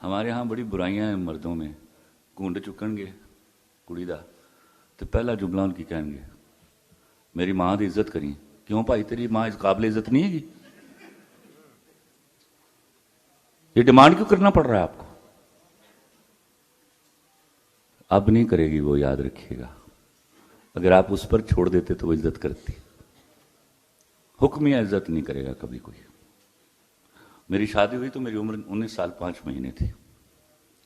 हमारे यहाँ बड़ी बुराइयां हैं मर्दों में। घुंड चुकणगे कुड़ी दा तो पहला जुमला उनकी कहेंगे मेरी मां की इज्जत करी। क्यों भाई तेरी मां इस काबिल इज्जत नहीं है? ये डिमांड क्यों करना पड़ रहा है आपको? अब नहीं करेगी वो, याद रखिएगा। अगर आप उस पर छोड़ देते तो वो इज्जत करती। हुक्म या इज्जत नहीं करेगा कभी कोई। मेरी शादी हुई तो मेरी उम्र 19 साल 5 महीने थी।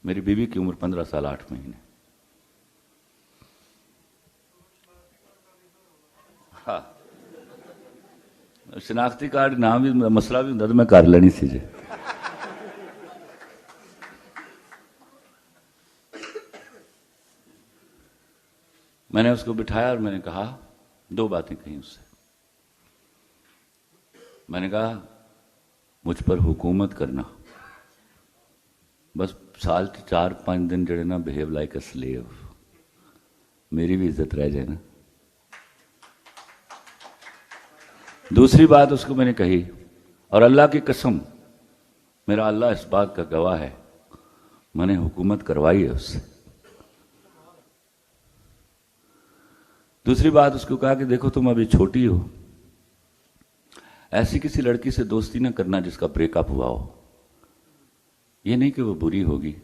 मेरी बीवी की उम्र 15 साल 8 महीने। हाँ, शिनाख्ती कार्ड नाम भी मसला भी होंगे तो मैं कर लेनी सी जे। मैंने उसको बिठाया और मैंने कहा, 2 बातें कही उससे। मैंने कहा मुझ पर हुकूमत करना, बस साल के 4-5 दिन जड़े ना बिहेव लाइक अ स्लेव, मेरी भी इज्जत रह जाए ना। दूसरी बात उसको मैंने कही, और अल्लाह की कसम, मेरा अल्लाह इस बात का गवाह है, मैंने हुकूमत करवाई है उससे। दूसरी बात उसको कहा कि देखो तुम अभी छोटी हो, ऐसी किसी लड़की से दोस्ती ना करना जिसका ब्रेकअप हुआ हो। ये नहीं कि वो बुरी होगी,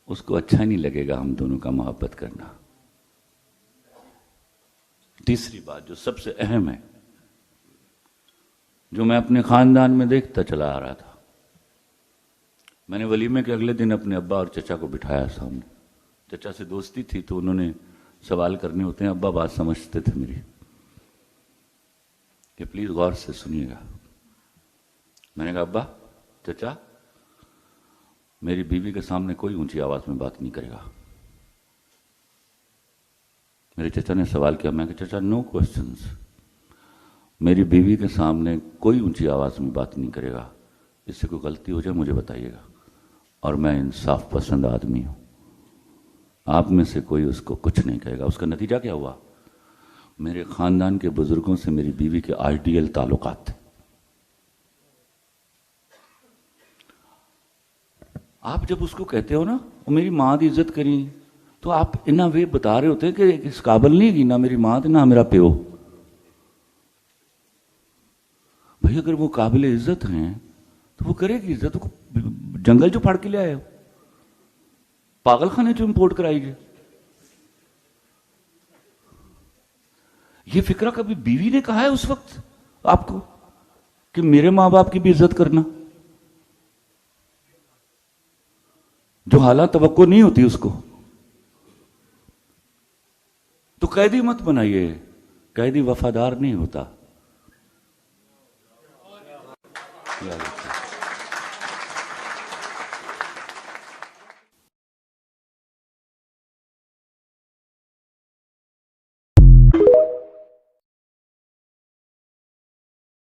उसको अच्छा नहीं लगेगा हम दोनों का मोहब्बत करना। तीसरी बात जो सबसे अहम है, जो मैं अपने खानदान में देखता चला आ रहा था, मैंने वलीमे के अगले दिन अपने अब्बा और चचा को बिठाया सामने। चचा से दोस्ती थी तो उन्होंने सवाल करने होते हैं, अब्बा बात समझते थे मेरी कि प्लीज गौर से सुनिएगा। मैंने कहा अब्बा, चचा, मेरी बीवी के सामने कोई ऊंची आवाज में बात नहीं करेगा। मेरे चचा ने सवाल किया। मैं कहा चचा नो क्वेश्चंस, मेरी बीवी के सामने कोई ऊंची आवाज में बात नहीं करेगा। इससे कोई गलती हो जाए मुझे बताइएगा, और मैं इंसाफ पसंद आदमी हूं। आप में से कोई उसको कुछ नहीं कहेगा। उसका नतीजा क्या हुआ? मेरे खानदान के बुजुर्गों से मेरी बीवी के आइडियल ताल्लुकात थे। आप जब उसको कहते हो ना वो मेरी मां की इज्जत करी, तो आप इना वे बता रहे होते हैं कि इस काबिल नहीं है ना मेरी मां ना मेरा प्यो। भाई अगर वो काबिल इज्जत हैं तो वो करेगी इज्जत। तो जंगल जो फाड़ के ले आए हो, पागल खाने जो इंपोर्ट कराएगी। ये फिक्रा कभी बीवी ने कहा है उस वक्त आपको कि मेरे मां बाप की भी इज्जत करना? जो हालात तवक्को नहीं होती उसको तो कैदी मत बनाइए। कैदी वफादार नहीं होता।